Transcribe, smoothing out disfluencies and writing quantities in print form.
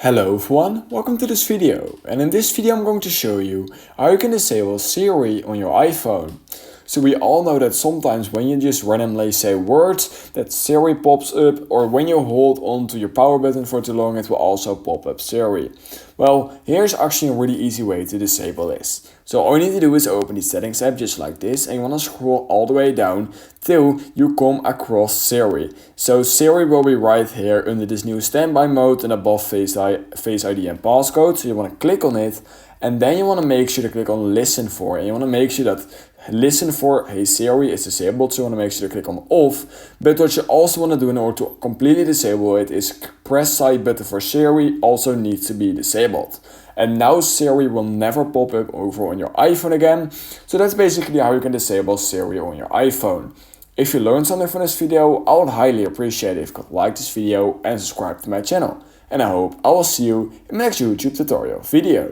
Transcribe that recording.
Hello everyone, welcome to this video, and in this video I'm going to show you how you can disable Siri on your iPhone. So we all know that sometimes when you just randomly say words that Siri pops up, or when you hold on to your power button for too long it will also pop up Siri. Well, here's actually a really easy way to disable this. So all you need to do is open the settings app just like this, and you want to scroll all the way down till you come across Siri. So Siri will be right here under this new standby mode and above Face ID and passcode. So you want to click on it, and then you want to make sure to click on listen for, and you want to make sure that listen for Hey Siri is disabled, so you want to make sure to click on off. But what you also want to do in order to completely disable it is press side button for Siri also needs to be disabled. And now Siri will never pop up over on your iPhone again. So that's basically how you can disable Siri on your iPhone. If you learned something from this video, I would highly appreciate it if you could like this video and subscribe to my channel. And I hope I will see you in the next YouTube tutorial video.